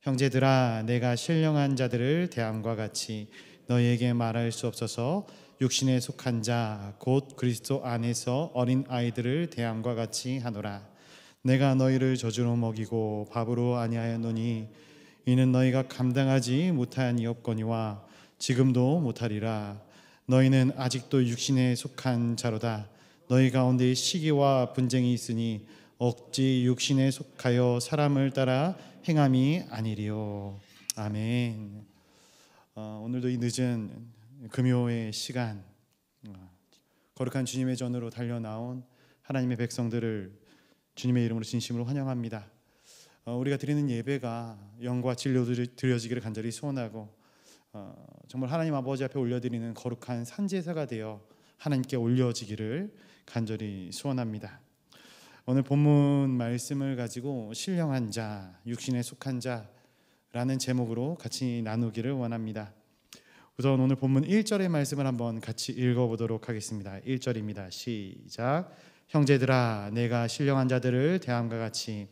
형제들아, 내가 신령한 자들을 대함과 같이 너희에게 말할 수 없어서 육신에 속한 자 곧 그리스도 안에서 어린 아이들을 대함과 같이 하노라. 내가 너희를 젖으로 먹이고 밥으로 아니하였노니 이는 너희가 감당하지 못하니없거니와 지금도 못하리라. 너희는 아직도 육신에 속한 자로다. 너희 가운데 시기와 분쟁이 있으니 어찌 육신에 속하여 사람을 따라 행함이 아니리요. 아멘. 오늘도 이 늦은 금요의 시간, 거룩한 주님의 전으로 달려나온 하나님의 백성들을 주님의 이름으로 진심으로 환영합니다. 우리가 드리는 예배가 영과 진리로 드려지기를 간절히 소원하고 정말 하나님 아버지 앞에 올려드리는 거룩한 산제사가 되어 하나님께 올려지기를 간절히 소원합니다. 오늘 본문 말씀을 가지고 신령한 자, 육신에 속한 자라는 제목으로 같이 나누기를 원합니다. 우선 오늘 본문 1절의 말씀을 한번 같이 읽어보도록 하겠습니다. 1절입니다. 시작. 형제들아, 내가 신령한 자들을 대함과 같이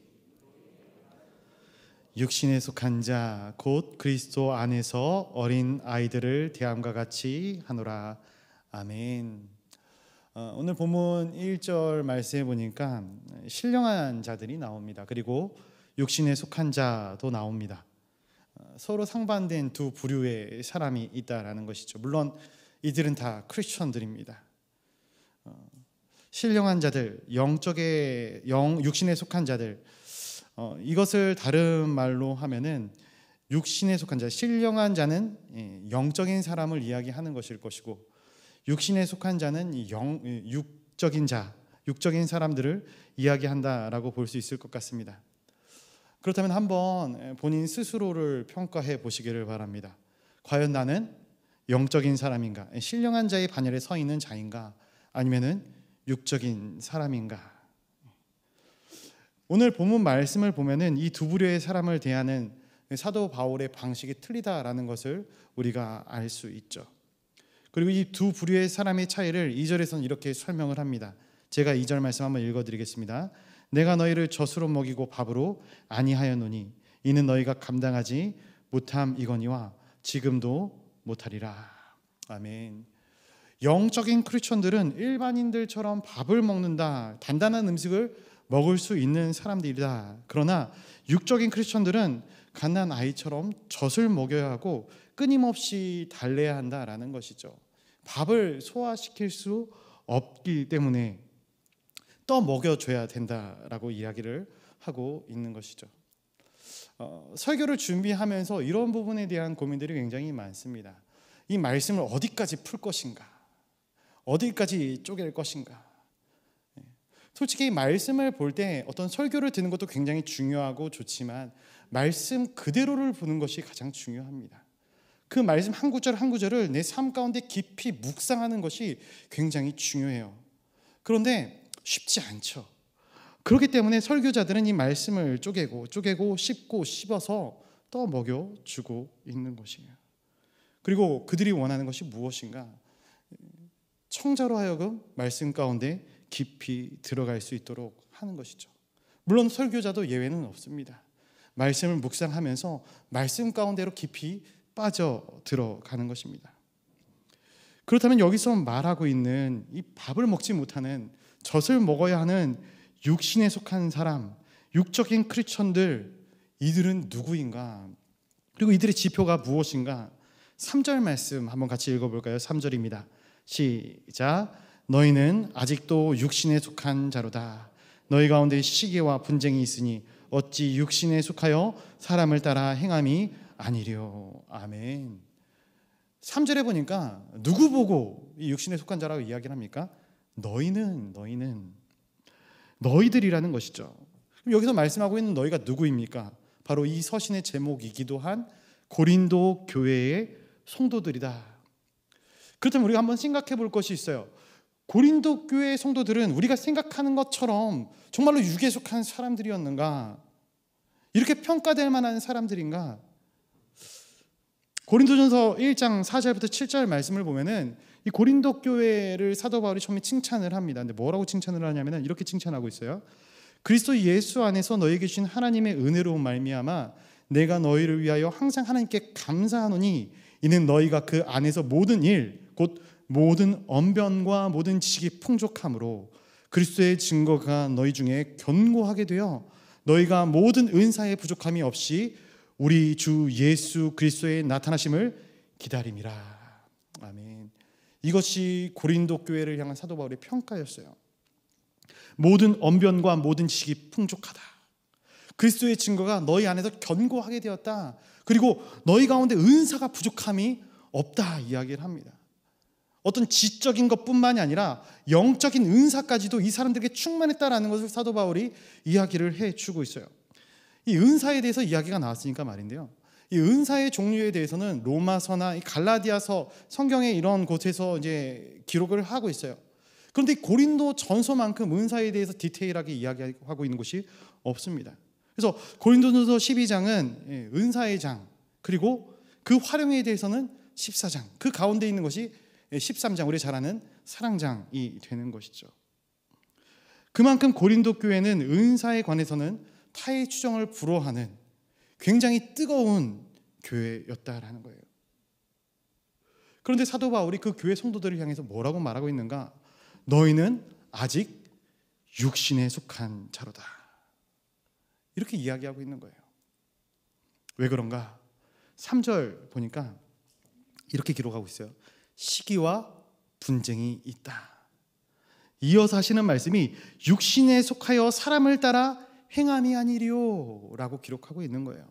육신에 속한 자 곧 그리스도 안에서 어린 아이들을 대함과 같이 하노라. 아멘. 오늘 본문 1절 말씀에 보니까 신령한 자들이 나옵니다. 그리고 육신에 속한 자도 나옵니다. 서로 상반된 두 부류의 사람이 있다라는 것이죠. 물론 이들은 다 크리스천들입니다. 신령한 자들, 육신에 속한 자들, 이것을 다른 말로 하면은 육신에 속한 자, 신령한 자는 영적인 사람을 이야기하는 것일 것이고, 육신에 속한 자는 육적인 자, 육적인 사람들을 이야기한다라고 볼 수 있을 것 같습니다. 그렇다면 한번 본인 스스로를 평가해 보시기를 바랍니다. 과연 나는 영적인 사람인가? 신령한 자의 반열에 서 있는 자인가? 아니면은 육적인 사람인가? 오늘 본문 말씀을 보면은 이 두 부류의 사람을 대하는 사도 바울의 방식이 틀리다라는 것을 우리가 알 수 있죠. 그리고 이 두 부류의 사람의 차이를 2절에서는 이렇게 설명을 합니다. 제가 2절 말씀 한번 읽어드리겠습니다. 내가 너희를 젖으로 먹이고 밥으로 아니하였노니 이는 너희가 감당하지 못함이거니와 지금도 못하리라. 아멘. 영적인 크리스천들은 일반인들처럼 밥을 먹는다, 단단한 음식을 먹을 수 있는 사람들이다. 그러나 육적인 크리스천들은 갓난 아이처럼 젖을 먹여야 하고 끊임없이 달래야 한다라는 것이죠. 밥을 소화시킬 수 없기 때문에 떠 먹여줘야 된다라고 이야기를 하고 있는 것이죠. 설교를 준비하면서 이런 부분에 대한 고민들이 굉장히 많습니다. 이 말씀을 어디까지 풀 것인가? 어디까지 쪼갤 것인가? 솔직히 이 말씀을 볼 때 어떤 설교를 듣는 것도 굉장히 중요하고 좋지만 말씀 그대로를 보는 것이 가장 중요합니다. 그 말씀 한 구절 한 구절을 내 삶 가운데 깊이 묵상하는 것이 굉장히 중요해요. 그런데 쉽지 않죠. 그렇기 때문에 설교자들은 이 말씀을 쪼개고 씹고 씹어서 떠 먹여주고 있는 것이에요. 그리고 그들이 원하는 것이 무엇인가? 청자로 하여금 말씀 가운데 깊이 들어갈 수 있도록 하는 것이죠. 물론 설교자도 예외는 없습니다. 말씀을 묵상하면서 말씀 가운데로 깊이 빠져 들어가는 것입니다. 그렇다면 여기서 말하고 있는 이 밥을 먹지 못하는, 젖을 먹어야 하는 육신에 속한 사람, 육적인 크리스천들, 이들은 누구인가? 그리고 이들의 지표가 무엇인가? 3절 말씀 한번 같이 읽어볼까요? 3절입니다. 시작. 너희는 아직도 육신에 속한 자로다. 너희 가운데 시기와 분쟁이 있으니 어찌 육신에 속하여 사람을 따라 행함이 아니려. 아멘. 3절에 보니까 누구 보고 이 육신에 속한 자라고 이야기를 합니까? 너희들이라는 것이죠. 그럼 여기서 말씀하고 있는 너희가 누구입니까? 바로 이 서신의 제목이기도 한 고린도 교회의 성도들이다. 그렇다면 우리가 한번 생각해 볼 것이 있어요. 고린도 교회의 성도들은 우리가 생각하는 것처럼 정말로 육에 속한 사람들이었는가? 이렇게 평가될 만한 사람들인가? 고린도전서 1장 4절부터 7절 말씀을 보면은 이 고린도 교회를 사도 바울이 처음에 칭찬을 합니다. 근데 뭐라고 칭찬을 하냐면은 이렇게 칭찬하고 있어요. 그리스도 예수 안에서 너희에게 주신 하나님의 은혜로운 말미암아 내가 너희를 위하여 항상 하나님께 감사하노니 이는 너희가 그 안에서 모든 일 곧 모든 언변과 모든 지식이 풍족함으로 그리스도의 증거가 너희 중에 견고하게 되어 너희가 모든 은사의 부족함이 없이 우리 주 예수 그리스도의 나타나심을 기다림이라. 아멘. 이것이 고린도 교회를 향한 사도 바울의 평가였어요. 모든 언변과 모든 지식이 풍족하다. 그리스도의 증거가 너희 안에서 견고하게 되었다. 그리고 너희 가운데 은사가 부족함이 없다 이야기를 합니다. 어떤 지적인 것뿐만이 아니라 영적인 은사까지도 이 사람들에게 충만했다라는 것을 사도 바울이 이야기를 해주고 있어요. 이 은사에 대해서 이야기가 나왔으니까 말인데요. 이 은사의 종류에 대해서는 로마서나 갈라디아서 성경의 이런 곳에서 이제 기록을 하고 있어요. 그런데 고린도 전서만큼 은사에 대해서 디테일하게 이야기하고 있는 곳이 없습니다. 그래서 고린도전서 12장은 은사의 장, 그리고 그 활용에 대해서는 14장, 그 가운데 있는 것이 13장, 우리 잘 아는 사랑장이 되는 것이죠. 그만큼 고린도 교회는 은사에 관해서는 타의 추정을 불허하는 굉장히 뜨거운 교회였다라는 거예요. 그런데 사도 바울이 그 교회 성도들을 향해서 뭐라고 말하고 있는가? 너희는 아직 육신에 속한 자로다. 이렇게 이야기하고 있는 거예요. 왜 그런가? 3절 보니까 이렇게 기록하고 있어요. 시기와 분쟁이 있다. 이어서 하시는 말씀이 육신에 속하여 사람을 따라 행함이 아니리요 라고 기록하고 있는 거예요.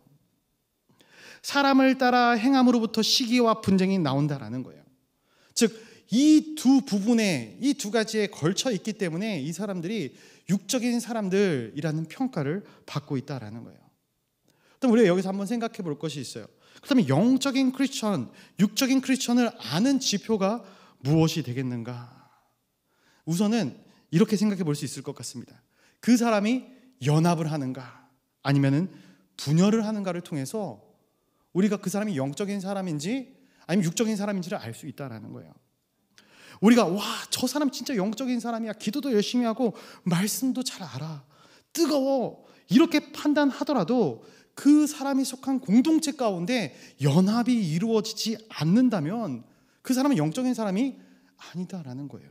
사람을 따라 행함으로부터 시기와 분쟁이 나온다라는 거예요. 즉 이 두 부분에, 이 두 가지에 걸쳐 있기 때문에 이 사람들이 육적인 사람들이라는 평가를 받고 있다라는 거예요. 그럼 우리가 여기서 한번 생각해 볼 것이 있어요. 그렇다면 영적인 크리스천, 육적인 크리스천을 아는 지표가 무엇이 되겠는가? 우선은 이렇게 생각해 볼 수 있을 것 같습니다. 그 사람이 연합을 하는가 아니면은 분열을 하는가를 통해서 우리가 그 사람이 영적인 사람인지 아니면 육적인 사람인지를 알 수 있다라는 거예요. 우리가 와, 저 사람 진짜 영적인 사람이야. 기도도 열심히 하고 말씀도 잘 알아. 뜨거워. 이렇게 판단하더라도 그 사람이 속한 공동체 가운데 연합이 이루어지지 않는다면 그 사람은 영적인 사람이 아니다라는 거예요.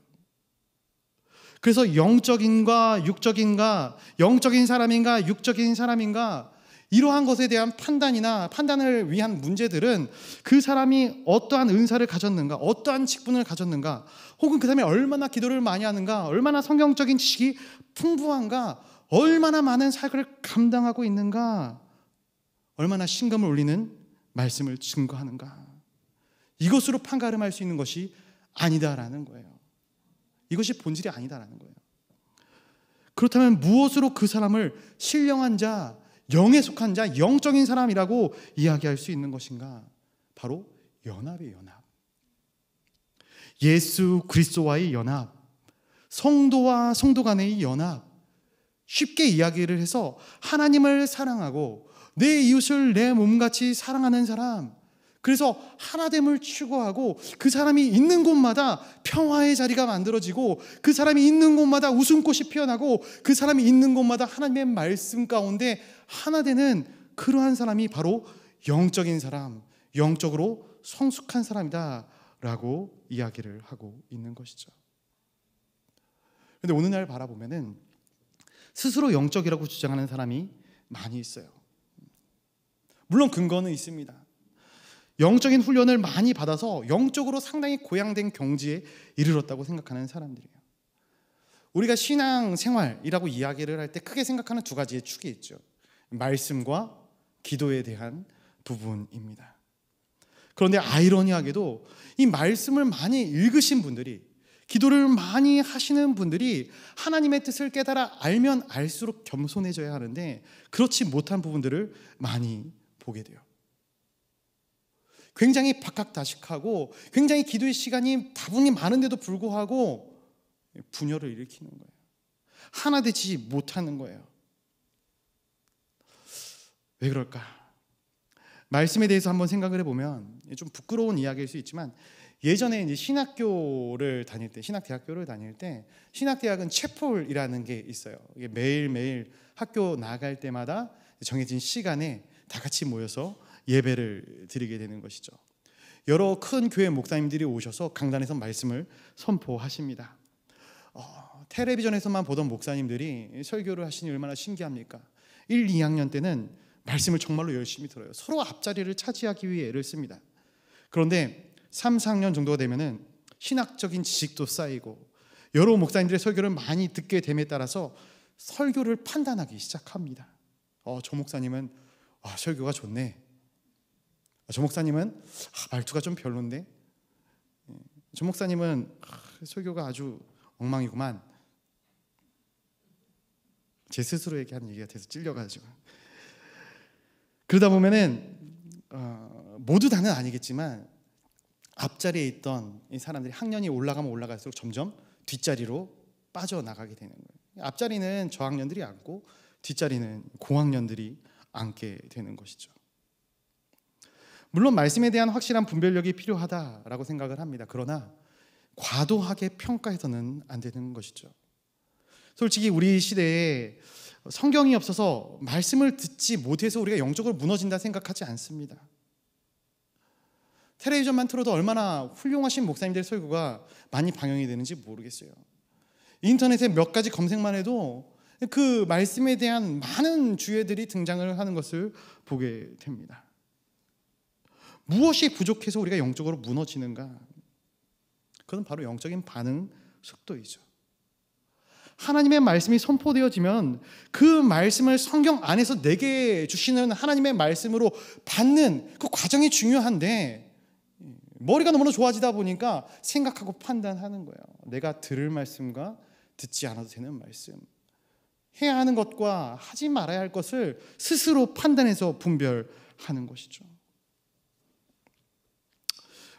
그래서 영적인가 육적인가, 영적인 사람인가 육적인 사람인가, 이러한 것에 대한 판단이나 판단을 위한 문제들은 그 사람이 어떠한 은사를 가졌는가, 어떠한 직분을 가졌는가, 혹은 그 사람이 얼마나 기도를 많이 하는가, 얼마나 성경적인 지식이 풍부한가, 얼마나 많은 사역을 감당하고 있는가, 얼마나 신금을 울리는 말씀을 증거하는가, 이것으로 판가름할 수 있는 것이 아니다라는 거예요. 이것이 본질이 아니다라는 거예요. 그렇다면 무엇으로 그 사람을 신령한 자, 영에 속한 자, 영적인 사람이라고 이야기할 수 있는 것인가? 바로 연합이에요. 연합. 예수 그리스도와의 연합, 성도와 성도 간의 연합. 쉽게 이야기를 해서 하나님을 사랑하고 내 이웃을 내 몸같이 사랑하는 사람, 그래서 하나됨을 추구하고 그 사람이 있는 곳마다 평화의 자리가 만들어지고 그 사람이 있는 곳마다 웃음꽃이 피어나고 그 사람이 있는 곳마다 하나님의 말씀 가운데 하나 되는 그러한 사람이 바로 영적인 사람, 영적으로 성숙한 사람이다라고 이야기를 하고 있는 것이죠. 그런데 오늘날 바라보면은 스스로 영적이라고 주장하는 사람이 많이 있어요. 물론 근거는 있습니다. 영적인 훈련을 많이 받아서 영적으로 상당히 고양된 경지에 이르렀다고 생각하는 사람들이에요. 우리가 신앙생활이라고 이야기를 할 때 크게 생각하는 두 가지의 축이 있죠. 말씀과 기도에 대한 부분입니다. 그런데 아이러니하게도 이 말씀을 많이 읽으신 분들이, 기도를 많이 하시는 분들이 하나님의 뜻을 깨달아 알면 알수록 겸손해져야 하는데 그렇지 못한 부분들을 많이 보게 돼요. 굉장히 박학다식하고 굉장히 기도의 시간이 다분히 많은데도 불구하고 분열을 일으키는 거예요. 하나 되지 못하는 거예요. 왜 그럴까? 말씀에 대해서 한번 생각을 해보면 좀 부끄러운 이야기일 수 있지만 예전에 이제 신학교를 다닐 때, 신학대학교를 다닐 때 신학대학은 채플이라는 게 있어요. 이게 매일매일 학교 나갈 때마다 정해진 시간에 다 같이 모여서 예배를 드리게 되는 것이죠. 여러 큰 교회 목사님들이 오셔서 강단에서 말씀을 선포하십니다. 텔레비전에서만 보던 목사님들이 설교를 하시니 얼마나 신기합니까? 1, 2학년 때는 말씀을 정말로 열심히 들어요. 서로 앞자리를 차지하기 위해 애를 씁니다. 그런데 3, 4학년 정도가 되면은 신학적인 지식도 쌓이고 여러 목사님들의 설교를 많이 듣게 됨에 따라서 설교를 판단하기 시작합니다. 저 목사님은 설교가 좋네. 저 목사님은 말투가 좀 별론데. 저 목사님은 설교가 아주 엉망이구만. 제 스스로에게 하는 얘기가 돼서 찔려가지고. 그러다 보면은 모두 다는 아니겠지만 앞자리에 있던 이 사람들이 학년이 올라가면 올라갈수록 점점 뒷자리로 빠져나가게 되는 거예요. 앞자리는 저학년들이 앉고 뒷자리는 고학년들이 앉게 되는 것이죠. 물론 말씀에 대한 확실한 분별력이 필요하다라고 생각을 합니다. 그러나 과도하게 평가해서는 안 되는 것이죠. 솔직히 우리 시대에 성경이 없어서 말씀을 듣지 못해서 우리가 영적으로 무너진다 생각하지 않습니다. 텔레비전만 틀어도 얼마나 훌륭하신 목사님들의 설교가 많이 방영이 되는지 모르겠어요. 인터넷에 몇 가지 검색만 해도 그 말씀에 대한 많은 주제들이 등장을 하는 것을 보게 됩니다. 무엇이 부족해서 우리가 영적으로 무너지는가? 그건 바로 영적인 반응 속도이죠. 하나님의 말씀이 선포되어지면 그 말씀을 성경 안에서 내게 주시는 하나님의 말씀으로 받는 그 과정이 중요한데 머리가 너무나 좋아지다 보니까 생각하고 판단하는 거예요. 내가 들을 말씀과 듣지 않아도 되는 말씀, 해야 하는 것과 하지 말아야 할 것을 스스로 판단해서 분별하는 것이죠.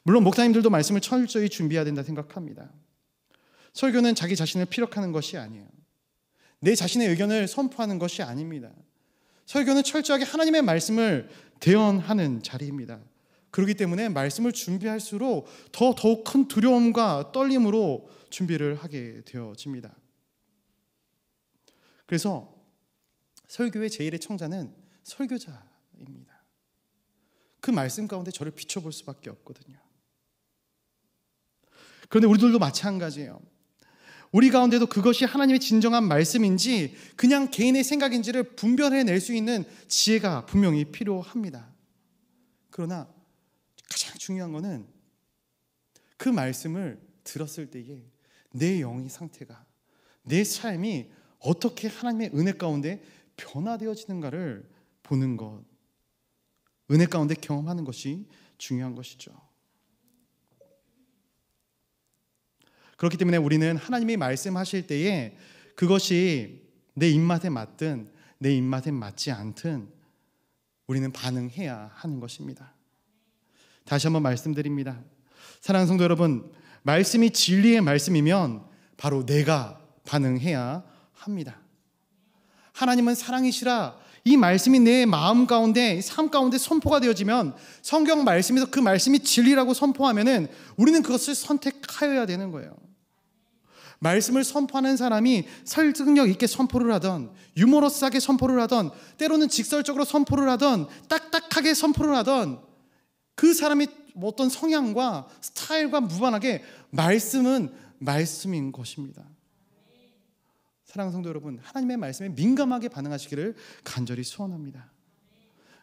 물론 목사님들도 말씀을 철저히 준비해야 된다 생각합니다. 설교는 자기 자신을 피력하는 것이 아니에요. 내 자신의 의견을 선포하는 것이 아닙니다. 설교는 철저하게 하나님의 말씀을 대언하는 자리입니다. 그렇기 때문에 말씀을 준비할수록 더욱 큰 두려움과 떨림으로 준비를 하게 되어집니다. 그래서 설교의 제1의 청자는 설교자입니다. 그 말씀 가운데 저를 비춰볼 수밖에 없거든요. 그런데 우리들도 마찬가지예요. 우리 가운데도 그것이 하나님의 진정한 말씀인지 그냥 개인의 생각인지를 분별해낼 수 있는 지혜가 분명히 필요합니다. 그러나 가장 중요한 것은 그 말씀을 들었을 때에 내 영의 상태가, 내 삶이 어떻게 하나님의 은혜 가운데 변화되어지는가를 보는 것, 은혜 가운데 경험하는 것이 중요한 것이죠. 그렇기 때문에 우리는 하나님이 말씀하실 때에 그것이 내 입맛에 맞든 내 입맛에 맞지 않든 우리는 반응해야 하는 것입니다. 다시 한번 말씀드립니다. 사랑하는 성도 여러분, 말씀이 진리의 말씀이면 바로 내가 반응해야 합니다. 하나님은 사랑이시라 이 말씀이 내 마음 가운데, 삶 가운데 선포가 되어지면 성경 말씀에서 그 말씀이 진리라고 선포하면은 우리는 그것을 선택하여야 되는 거예요. 말씀을 선포하는 사람이 설득력 있게 선포를 하던, 유머러스하게 선포를 하던, 때로는 직설적으로 선포를 하던, 딱딱하게 선포를 하던 그 사람이 어떤 성향과 스타일과 무관하게 말씀은 말씀인 것입니다. 사랑하는 성도 여러분, 하나님의 말씀에 민감하게 반응하시기를 간절히 소원합니다.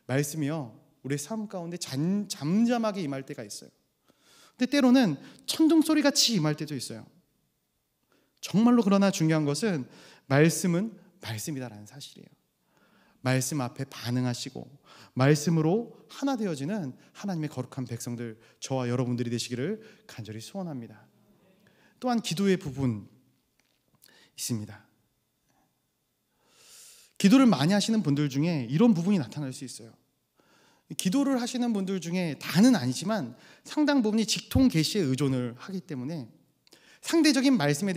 말씀이요, 우리의 삶 가운데 잠잠하게 임할 때가 있어요. 근데 때로는 천둥소리같이 임할 때도 있어요. 정말로 그러나 중요한 것은 말씀은 말씀이다라는 사실이에요. 말씀 앞에 반응하시고 말씀으로 하나 되어지는 하나님의 거룩한 백성들, 저와 여러분들이 되시기를 간절히 소원합니다. 또한 기도의 부분 있습니다. 기도를 많이 하시는 분들 중에 이런 부분이 나타날 수 있어요. 기도를 하시는 분들 중에 다는 아니지만 상당 부분이 직통 계시에 의존을 하기 때문에 상대적으로 말씀에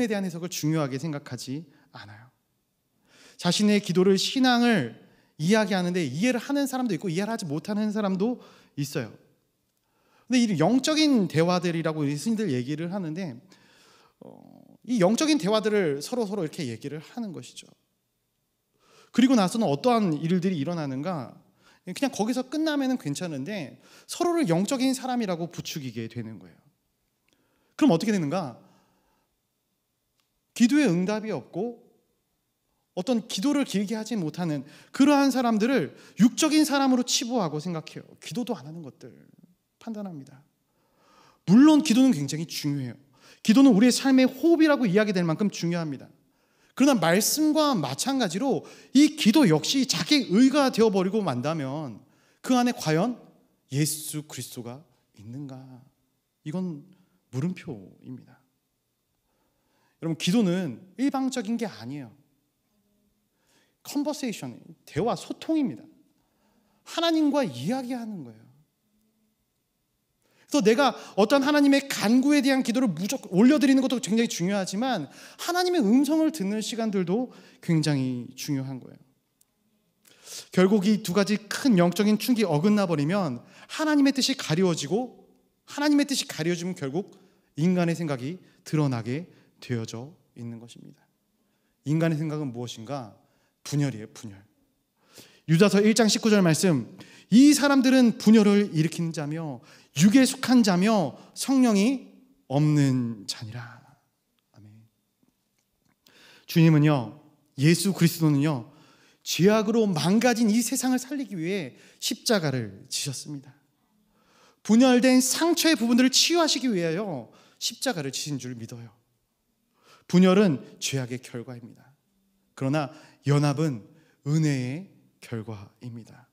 대한 해석을 중요하게 생각하지 않아요. 자신의 기도를, 신앙을 이야기하는데 이해를 하는 사람도 있고 이해를 하지 못하는 사람도 있어요. 근데 이 영적인 대화들이라고 예수님들 얘기를 하는데 이 영적인 대화들을 서로 이렇게 얘기를 하는 것이죠. 그리고 나서는 어떠한 일들이 일어나는가? 그냥 거기서 끝나면 괜찮은데 서로를 영적인 사람이라고 부추기게 되는 거예요. 그럼 어떻게 되는가? 기도에 응답이 없고 어떤 기도를 길게 하지 못하는 그러한 사람들을 육적인 사람으로 치부하고 생각해요. 기도도 안 하는 것들 판단합니다. 물론 기도는 굉장히 중요해요. 기도는 우리의 삶의 호흡이라고 이야기될 만큼 중요합니다. 그러나 말씀과 마찬가지로 이 기도 역시 자기 의가 되어버리고 만다면 그 안에 과연 예수 그리스도가 있는가? 이건 물음표입니다. 여러분, 기도는 일방적인 게 아니에요. 컨버세이션, 대화, 소통입니다. 하나님과 이야기하는 거예요. 그래서 내가 어떤 하나님의 간구에 대한 기도를 무조건 올려드리는 것도 굉장히 중요하지만 하나님의 음성을 듣는 시간들도 굉장히 중요한 거예요. 결국 이 두 가지 큰 영적인 충격이 어긋나 버리면 하나님의 뜻이 가려워지고 하나님의 뜻이 가려워지면 결국 인간의 생각이 드러나게 되어져 있는 것입니다. 인간의 생각은 무엇인가? 분열이에요, 분열. 유다서 1장 19절 말씀, 이 사람들은 분열을 일으키는 자며 육에 속한 자며 성령이 없는 자니라. 아멘. 주님은요, 예수 그리스도는요, 죄악으로 망가진 이 세상을 살리기 위해 십자가를 지셨습니다. 분열된 상처의 부분들을 치유하시기 위하여 십자가를 지신 줄 믿어요. 분열은 죄악의 결과입니다. 그러나 연합은 은혜의 결과입니다.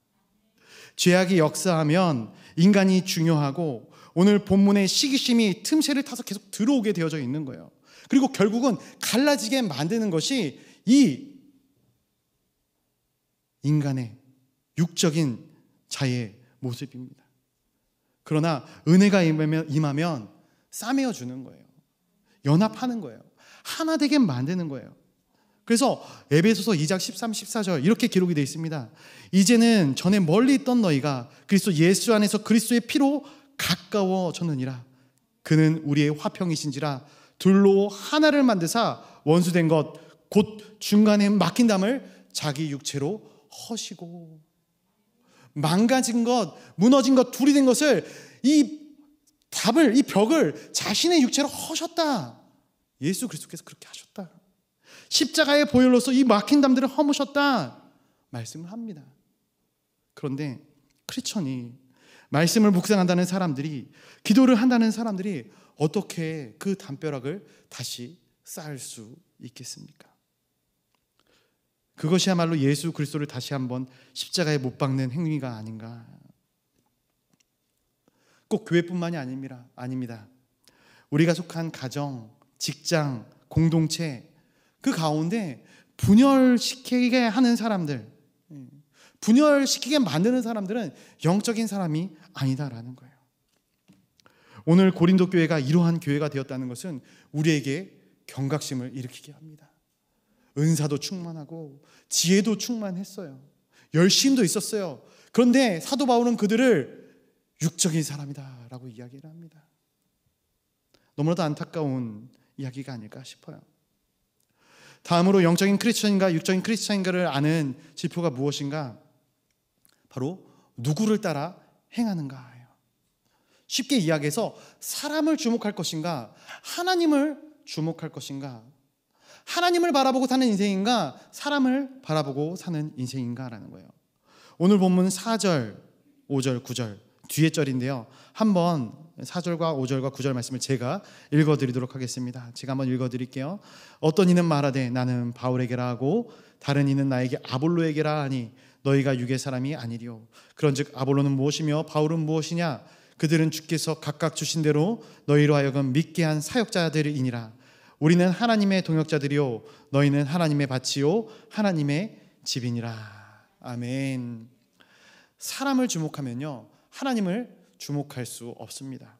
죄악이 역사하면 인간이 중요하고 오늘 본문의 시기심이 틈새를 타서 계속 들어오게 되어져 있는 거예요. 그리고 결국은 갈라지게 만드는 것이 이 인간의 육적인 자의 모습입니다. 그러나 은혜가 임하면 싸매어 주는 거예요. 연합하는 거예요. 하나 되게 만드는 거예요. 그래서 에베소서 2장 13, 14절 이렇게 기록이 되어 있습니다. 이제는 전에 멀리 있던 너희가 그리스도 예수 안에서 그리스도의 피로 가까워졌느니라. 그는 우리의 화평이신지라 둘로 하나를 만드사 원수된 것 곧 중간에 막힌 담을 자기 육체로 허시고. 망가진 것, 무너진 것, 둘이 된 것을 이 답을, 이 벽을 자신의 육체로 허셨다. 예수 그리스도께서 그렇게 하셨다. 십자가의 보혈로서 이 막힌 담들을 허무셨다 말씀을 합니다. 그런데 크리스천이 말씀을 묵상한다는 사람들이, 기도를 한다는 사람들이 어떻게 그 담벼락을 다시 쌓을 수 있겠습니까? 그것이야말로 예수 그리스도를 다시 한번 십자가에 못 박는 행위가 아닌가. 꼭 교회뿐만이 아닙니다. 우리가 속한 가정, 직장, 공동체 그 가운데 분열시키게 하는 사람들, 분열시키게 만드는 사람들은 영적인 사람이 아니다라는 거예요. 오늘 고린도 교회가 이러한 교회가 되었다는 것은 우리에게 경각심을 일으키게 합니다. 은사도 충만하고 지혜도 충만했어요. 열심도 있었어요. 그런데 사도 바울은 그들을 육적인 사람이다라고 이야기를 합니다. 너무나도 안타까운 이야기가 아닐까 싶어요. 다음으로 영적인 크리스천인가 육적인 크리스천인가를 아는 지표가 무엇인가? 바로 누구를 따라 행하는가예요. 쉽게 이야기해서 사람을 주목할 것인가, 하나님을 주목할 것인가, 하나님을 바라보고 사는 인생인가, 사람을 바라보고 사는 인생인가라는 거예요. 오늘 본문 4절, 5절, 9절 뒤에 절인데요. 한번 4절과 5절과 9절 말씀을 제가 읽어드리도록 하겠습니다. 제가 한번 읽어드릴게요. 어떤 이는 말하되 나는 바울에게라 하고 다른 이는 나에게 아볼로에게라 하니 너희가 육의 사람이 아니리요. 그런즉 아볼로는 무엇이며 바울은 무엇이냐? 그들은 주께서 각각 주신 대로 너희로 하여금 믿게 한 사역자들이니라. 우리는 하나님의 동역자들이요 너희는 하나님의 밭이요 하나님의 집이니라. 아멘. 사람을 주목하면요 하나님을 주목할 수 없습니다.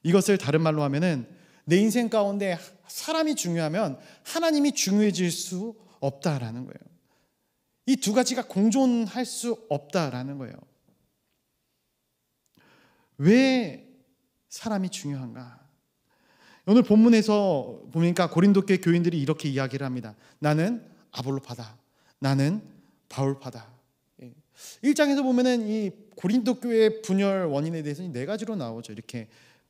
이것을 다른 말로 하면은 내 인생 가운데 사람이 중요하면 하나님이 중요해질 수 없다라는 거예요. 이 두 가지가 공존할 수 없다라는 거예요. 왜 사람이 중요한가? 오늘 본문에서 보니까 고린도 교회 교인들이 이렇게 이야기를 합니다. 나는 아볼로파다. 나는 바울파다. 1장에서 보면은 이 고린도 교회 분열 원인에 대해서는 네 가지로 나오죠. 이렇게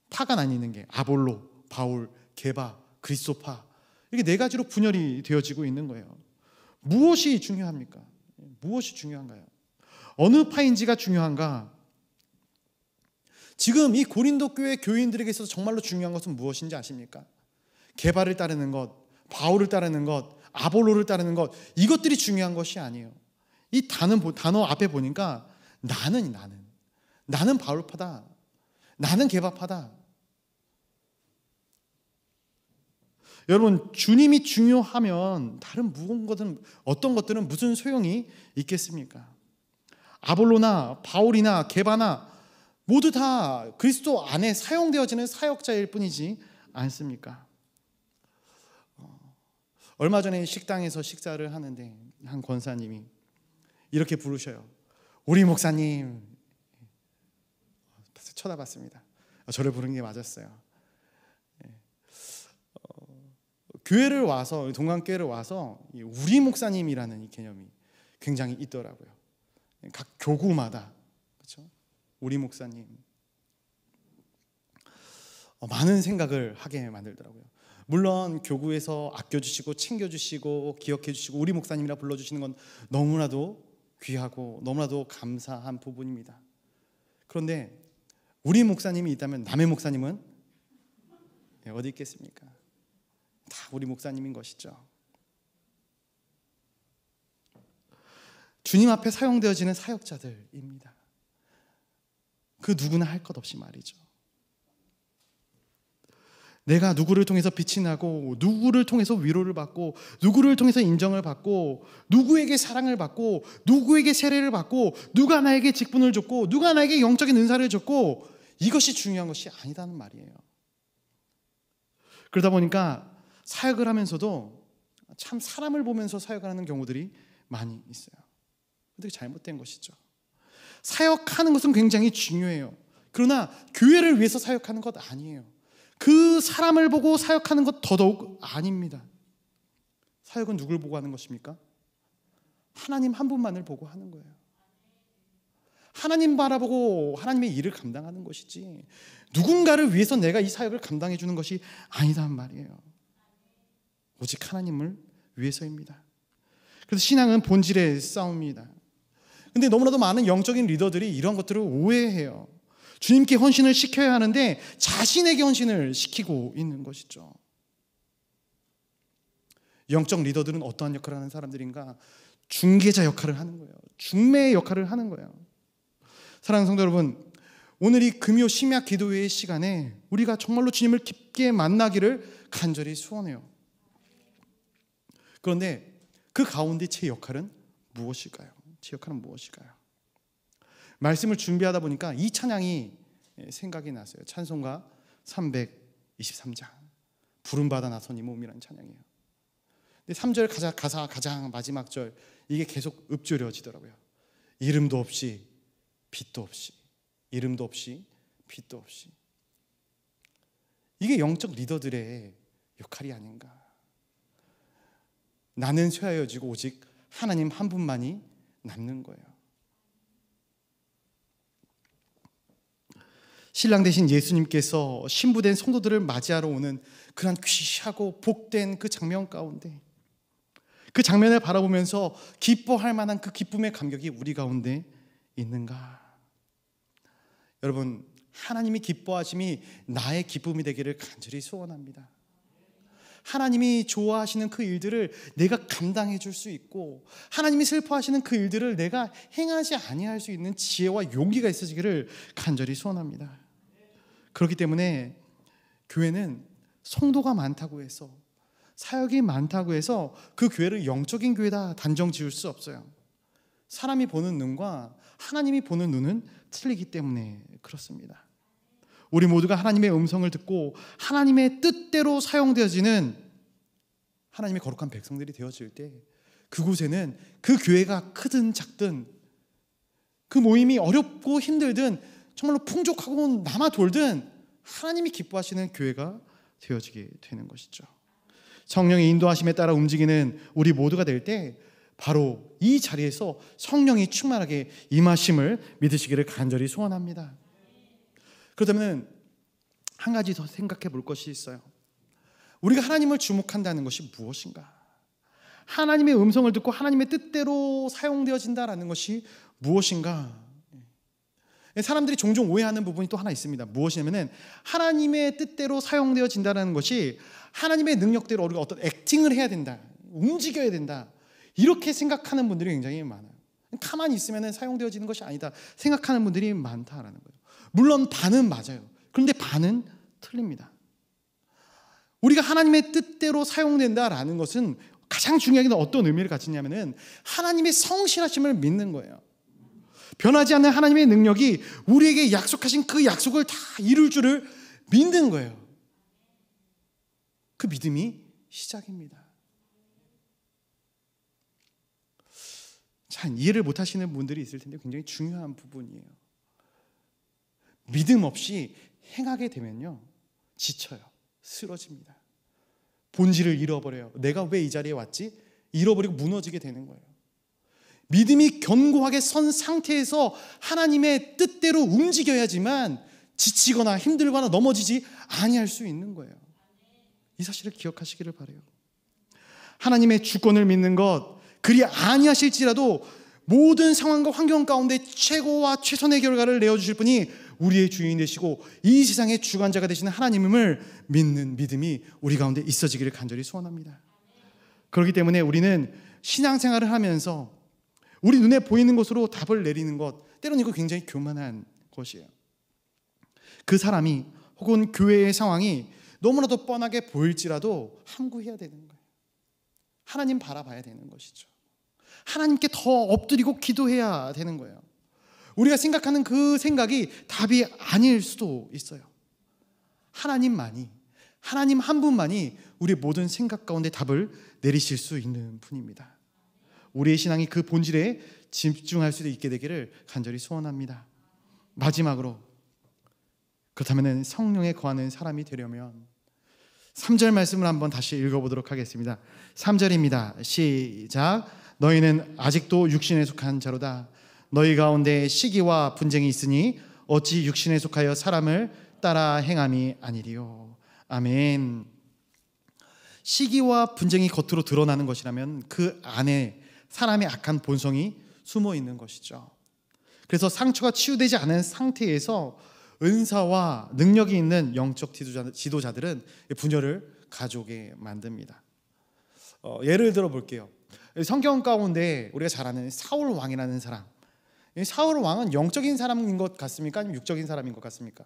파가 나뉘는 게 아볼로, 바울, 게바, 그리스도파, 이렇게 네 가지로 분열이 되어지고 있는 거예요. 무엇이 중요합니까? 무엇이 중요한가요? 어느 파인지가 중요한가? 지금 이 고린도 교회 교인들에게 있어서 정말로 중요한 것은 무엇인지 아십니까? 게바를 따르는 것, 바울을 따르는 것, 아볼로를 따르는 것, 이것들이 중요한 것이 아니에요. 이 단어 앞에 보니까 나는 바울파다, 나는 게바파다. 여러분, 주님이 중요하면 다른 무언가든 어떤 것들은 무슨 소용이 있겠습니까? 아볼로나 바울이나 게바나 모두 다 그리스도 안에 사용되어지는 사역자일 뿐이지 않습니까? 얼마 전에 식당에서 식사를 하는데 한 권사님이 이렇게 부르셔요. 우리 목사님. 쳐다봤습니다. 저를 부른 게 맞았어요. 교회를 와서, 동강교회를 와서 우리 목사님이라는 이 개념이 굉장히 있더라고요. 각 교구마다, 그렇죠? 우리 목사님. 많은 생각을 하게 만들더라고요. 물론 교구에서 아껴주시고 챙겨주시고 기억해주시고 우리 목사님이라 불러주시는 건 너무나도 귀하고 너무나도 감사한 부분입니다. 그런데 우리 목사님이 있다면 남의 목사님은 어디 있겠습니까? 다 우리 목사님인 것이죠. 주님 앞에 사용되어지는 사역자들입니다. 그 누구나 할 것 없이 말이죠. 내가 누구를 통해서 빛이 나고 누구를 통해서 위로를 받고 누구를 통해서 인정을 받고 누구에게 사랑을 받고 누구에게 세례를 받고 누가 나에게 직분을 줬고 누가 나에게 영적인 은사를 줬고, 이것이 중요한 것이 아니다는 말이에요. 그러다 보니까 사역을 하면서도 참 사람을 보면서 사역을 하는 경우들이 많이 있어요. 근데 잘못된 것이죠. 사역하는 것은 굉장히 중요해요. 그러나 교회를 위해서 사역하는 것 아니에요. 그 사람을 보고 사역하는 것 더더욱 아닙니다. 사역은 누굴 보고 하는 것입니까? 하나님 한 분만을 보고 하는 거예요. 하나님 바라보고 하나님의 일을 감당하는 것이지 누군가를 위해서 내가 이 사역을 감당해 주는 것이 아니단 말이에요. 오직 하나님을 위해서입니다. 그래서 신앙은 본질의 싸움입니다. 근데 너무나도 많은 영적인 리더들이 이런 것들을 오해해요. 주님께 헌신을 시켜야 하는데 자신에게 헌신을 시키고 있는 것이죠. 영적 리더들은 어떠한 역할을 하는 사람들인가? 중개자 역할을 하는 거예요. 중매의 역할을 하는 거예요. 사랑하는 성도 여러분, 오늘 이 금요 심야 기도회의 시간에 우리가 정말로 주님을 깊게 만나기를 간절히 소원해요. 그런데 그 가운데 제 역할은 무엇일까요? 제 역할은 무엇일까요? 말씀을 준비하다 보니까 이 찬양이 생각이 났어요. 찬송가 323장 부름받아 나선 이 몸이라는 찬양이에요. 근데 3절 가사 가장 마지막 절, 이게 계속 읊조려지더라고요. 이름도 없이 빛도 없이, 이름도 없이 빛도 없이. 이게 영적 리더들의 역할이 아닌가. 나는 쇠하여지고 오직 하나님 한 분만이 남는 거예요. 신랑 되신 예수님께서 신부된 성도들을 맞이하러 오는 그런 귀하고 복된 그 장면 가운데, 그 장면을 바라보면서 기뻐할 만한 그 기쁨의 감격이 우리 가운데 있는가? 여러분, 하나님이 기뻐하심이 나의 기쁨이 되기를 간절히 소원합니다. 하나님이 좋아하시는 그 일들을 내가 감당해 줄 수 있고, 하나님이 슬퍼하시는 그 일들을 내가 행하지 아니할 수 있는 지혜와 용기가 있어지기를 간절히 소원합니다. 그렇기 때문에 교회는 성도가 많다고 해서, 사역이 많다고 해서 그 교회를 영적인 교회다 단정 지을 수 없어요. 사람이 보는 눈과 하나님이 보는 눈은 틀리기 때문에 그렇습니다. 우리 모두가 하나님의 음성을 듣고 하나님의 뜻대로 사용되어지는 하나님의 거룩한 백성들이 되어질 때, 그곳에는 그 교회가 크든 작든, 그 모임이 어렵고 힘들든 정말로 풍족하고 남아 돌든 하나님이 기뻐하시는 교회가 되어지게 되는 것이죠. 성령의 인도하심에 따라 움직이는 우리 모두가 될 때 바로 이 자리에서 성령이 충만하게 임하심을 믿으시기를 간절히 소원합니다. 그렇다면 한 가지 더 생각해 볼 것이 있어요. 우리가 하나님을 주목한다는 것이 무엇인가? 하나님의 음성을 듣고 하나님의 뜻대로 사용되어진다라는 것이 무엇인가? 사람들이 종종 오해하는 부분이 또 하나 있습니다. 무엇이냐면은 하나님의 뜻대로 사용되어진다는 것이 하나님의 능력대로 우리가 어떤 액팅을 해야 된다, 움직여야 된다, 이렇게 생각하는 분들이 굉장히 많아요. 가만히 있으면 사용되어지는 것이 아니다 생각하는 분들이 많다라는 거예요. 물론 반은 맞아요. 그런데 반은 틀립니다. 우리가 하나님의 뜻대로 사용된다라는 것은 가장 중요한 게 어떤 의미를 가지냐면은 하나님의 성실하심을 믿는 거예요. 변하지 않는 하나님의 능력이 우리에게 약속하신 그 약속을 다 이룰 줄을 믿는 거예요. 그 믿음이 시작입니다. 잘 이해를 못하시는 분들이 있을 텐데 굉장히 중요한 부분이에요. 믿음 없이 행하게 되면요, 지쳐요. 쓰러집니다. 본질을 잃어버려요. 내가 왜 이 자리에 왔지? 잃어버리고 무너지게 되는 거예요. 믿음이 견고하게 선 상태에서 하나님의 뜻대로 움직여야지만 지치거나 힘들거나 넘어지지 아니할 수 있는 거예요. 이 사실을 기억하시기를 바라요. 하나님의 주권을 믿는 것, 그리 아니하실지라도 모든 상황과 환경 가운데 최고와 최선의 결과를 내어주실 분이 우리의 주인 되시고 이 세상의 주관자가 되시는 하나님을 믿는 믿음이 우리 가운데 있어지기를 간절히 소원합니다. 그렇기 때문에 우리는 신앙생활을 하면서 우리 눈에 보이는 것으로 답을 내리는 것, 때로는 이거 굉장히 교만한 것이에요. 그 사람이 혹은 교회의 상황이 너무나도 뻔하게 보일지라도 함구해야 되는 거예요. 하나님 바라봐야 되는 것이죠. 하나님께 더 엎드리고 기도해야 되는 거예요. 우리가 생각하는 그 생각이 답이 아닐 수도 있어요. 하나님 한 분만이 우리의 모든 생각 가운데 답을 내리실 수 있는 분입니다. 우리의 신앙이 그 본질에 집중할 수 있게 되기를 간절히 소원합니다. 마지막으로, 그렇다면 성령에 거하는 사람이 되려면 3절 말씀을 한번 다시 읽어보도록 하겠습니다. 3절입니다. 시작. 너희는 아직도 육신에 속한 자로다. 너희 가운데 시기와 분쟁이 있으니 어찌 육신에 속하여 사람을 따라 행함이 아니리요. 아멘. 시기와 분쟁이 겉으로 드러나는 것이라면 그 안에 사람의 악한 본성이 숨어 있는 것이죠. 그래서 상처가 치유되지 않은 상태에서 은사와 능력이 있는 영적 지도자들은 분열을 가져오게 만듭니다. 예를 들어 볼게요. 성경 가운데 우리가 잘 아는 사울 왕이라는 사람, 사울 왕은 영적인 사람인 것 같습니까? 아니면 육적인 사람인 것 같습니까?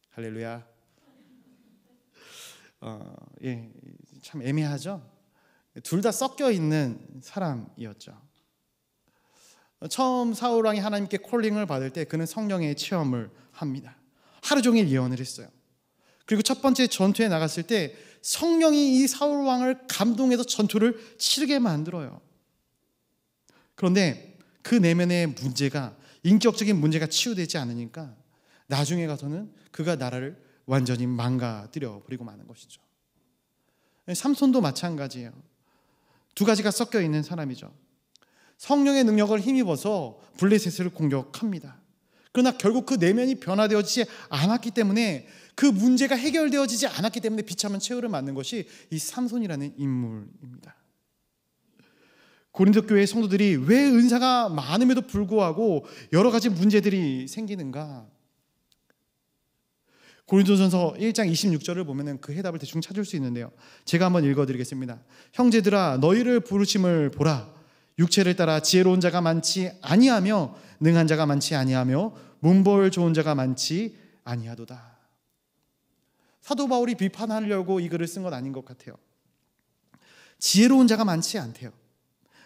할렐루야. 참 애매하죠. 둘 다 섞여 있는 사람이었죠. 처음 사울 왕이 하나님께 콜링을 받을 때 그는 성령의 체험을 합니다. 하루 종일 예언을 했어요. 그리고 첫 번째 전투에 나갔을 때 성령이 이 사울 왕을 감동해서 전투를 치르게 만들어요. 그런데 그 내면의 문제가, 인격적인 문제가 치유되지 않으니까 나중에 가서는 그가 나라를 완전히 망가뜨려 버리고 마는 것이죠. 삼손도 마찬가지예요. 두 가지가 섞여 있는 사람이죠. 성령의 능력을 힘입어서 블레셋을 공격합니다. 그러나 결국 그 내면이 변화되어지지 않았기 때문에, 그 문제가 해결되어지지 않았기 때문에 비참한 최후를 맞는 것이 이 삼손이라는 인물입니다. 고린도 교회 성도들이 왜 은사가 많음에도 불구하고 여러 가지 문제들이 생기는가? 고린도전서 1장 26절을 보면 그 해답을 대충 찾을 수 있는데요. 제가 한번 읽어드리겠습니다. 형제들아, 너희를 부르심을 보라. 육체를 따라 지혜로운 자가 많지 아니하며 능한 자가 많지 아니하며 문벌 좋은 자가 많지 아니하도다. 사도 바울이 비판하려고 이 글을 쓴 건 아닌 것 같아요. 지혜로운 자가 많지 않대요.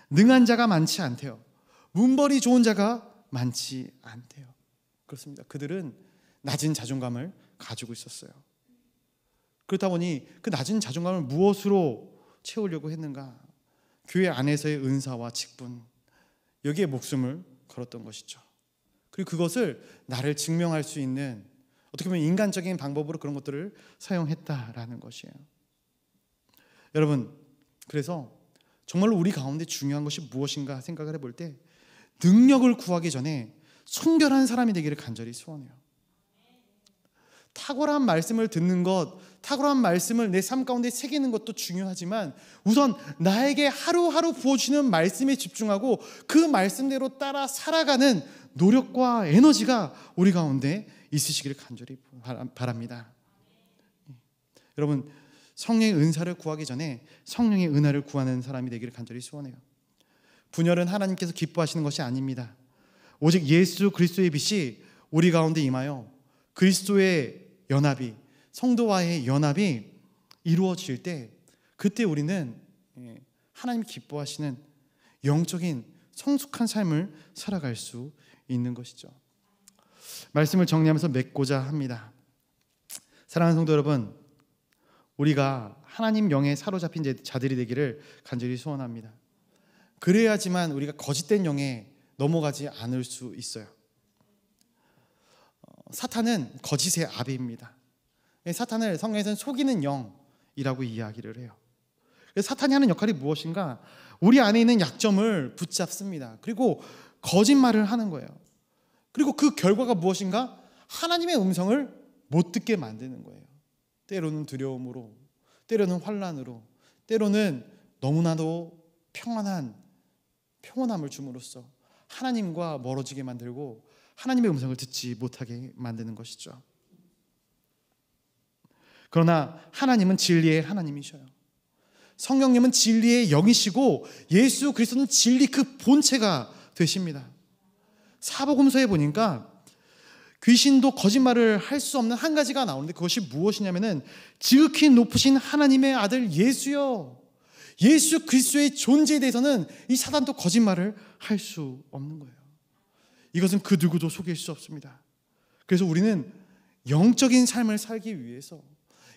능한 자가 많지 않대요. 문벌이 좋은 자가 많지 않대요. 그렇습니다. 그들은 낮은 자존감을 가지고 있었어요. 그렇다 보니 그 낮은 자존감을 무엇으로 채우려고 했는가? 교회 안에서의 은사와 직분, 여기에 목숨을 걸었던 것이죠. 그리고 그것을 나를 증명할 수 있는, 어떻게 보면 인간적인 방법으로 그런 것들을 사용했다라는 것이에요. 여러분, 그래서 정말로 우리 가운데 중요한 것이 무엇인가 생각을 해볼 때 능력을 구하기 전에 순결한 사람이 되기를 간절히 소원해요. 탁월한 말씀을 듣는 것, 탁월한 말씀을 내 삶 가운데 새기는 것도 중요하지만 우선 나에게 하루하루 부어주시는 말씀에 집중하고 그 말씀대로 따라 살아가는 노력과 에너지가 우리 가운데 있으시기를 간절히 바랍니다. 여러분, 성령의 은사를 구하기 전에 성령의 은혜를 구하는 사람이 되기를 간절히 소원해요. 분열은 하나님께서 기뻐하시는 것이 아닙니다. 오직 예수 그리스도의 빛이 우리 가운데 임하여 그리스도의 연합이, 성도와의 연합이 이루어질 때 그때 우리는 하나님이 기뻐하시는 영적인 성숙한 삶을 살아갈 수 있는 것이죠. 말씀을 정리하면서 맺고자 합니다. 사랑하는 성도 여러분, 우리가 하나님 영에 사로잡힌 자들이 되기를 간절히 소원합니다. 그래야지만 우리가 거짓된 영에 넘어가지 않을 수 있어요. 사탄은 거짓의 아비입니다. 사탄을 성경에서는 속이는 영이라고 이야기를 해요. 사탄이 하는 역할이 무엇인가? 우리 안에 있는 약점을 붙잡습니다. 그리고 거짓말을 하는 거예요. 그리고 그 결과가 무엇인가? 하나님의 음성을 못 듣게 만드는 거예요. 때로는 두려움으로, 때로는 환난으로, 때로는 너무나도 평온함을 줌으로써 하나님과 멀어지게 만들고 하나님의 음성을 듣지 못하게 만드는 것이죠. 그러나 하나님은 진리의 하나님이셔요. 성령님은 진리의 영이시고 예수 그리스도는 진리 그 본체가 되십니다. 사복음서에 보니까 귀신도 거짓말을 할 수 없는 한 가지가 나오는데 그것이 무엇이냐면은 지극히 높으신 하나님의 아들 예수요, 예수 그리스도의 존재에 대해서는 이 사단도 거짓말을 할 수 없는 거예요. 이것은 그 누구도 속일 수 없습니다. 그래서 우리는 영적인 삶을 살기 위해서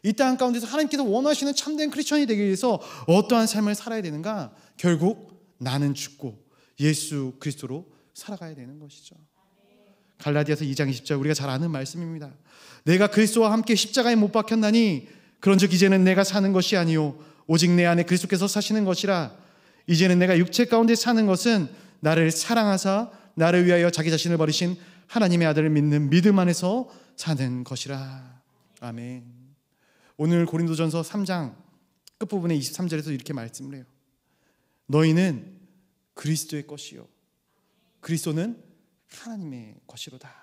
이 땅 가운데서 하나님께서 원하시는 참된 크리스천이 되기 위해서 어떠한 삶을 살아야 되는가? 결국 나는 죽고 예수 그리스도로 살아가야 되는 것이죠. 갈라디아서 2장 20절 우리가 잘 아는 말씀입니다. 내가 그리스도와 함께 십자가에 못 박혔나니 그런즉 이제는 내가 사는 것이 아니요 오직 내 안에 그리스도께서 사시는 것이라. 이제는 내가 육체 가운데 사는 것은 나를 사랑하사 나를 위하여 자기 자신을 버리신 하나님의 아들을 믿는 믿음 안에서 사는 것이라. 아멘. 오늘 고린도전서 3장 끝부분에 23절에서 이렇게 말씀을 해요. 너희는 그리스도의 것이요 그리스도는 하나님의 것이로다.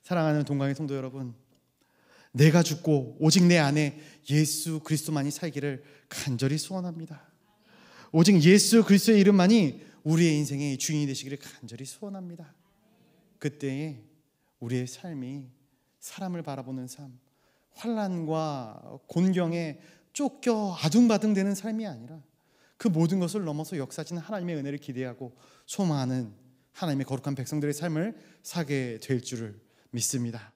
사랑하는 동강의 성도 여러분, 내가 죽고 오직 내 안에 예수 그리스도만이 살기를 간절히 소원합니다. 오직 예수 그리스도의 이름만이 우리의 인생의 주인이 되시기를 간절히 소원합니다. 그때에 우리의 삶이 사람을 바라보는 삶, 환난과 곤경에 쫓겨 아둥바둥되는 삶이 아니라 그 모든 것을 넘어서 역사하시는 하나님의 은혜를 기대하고 소망하는 하나님의 거룩한 백성들의 삶을 살게 될 줄을 믿습니다.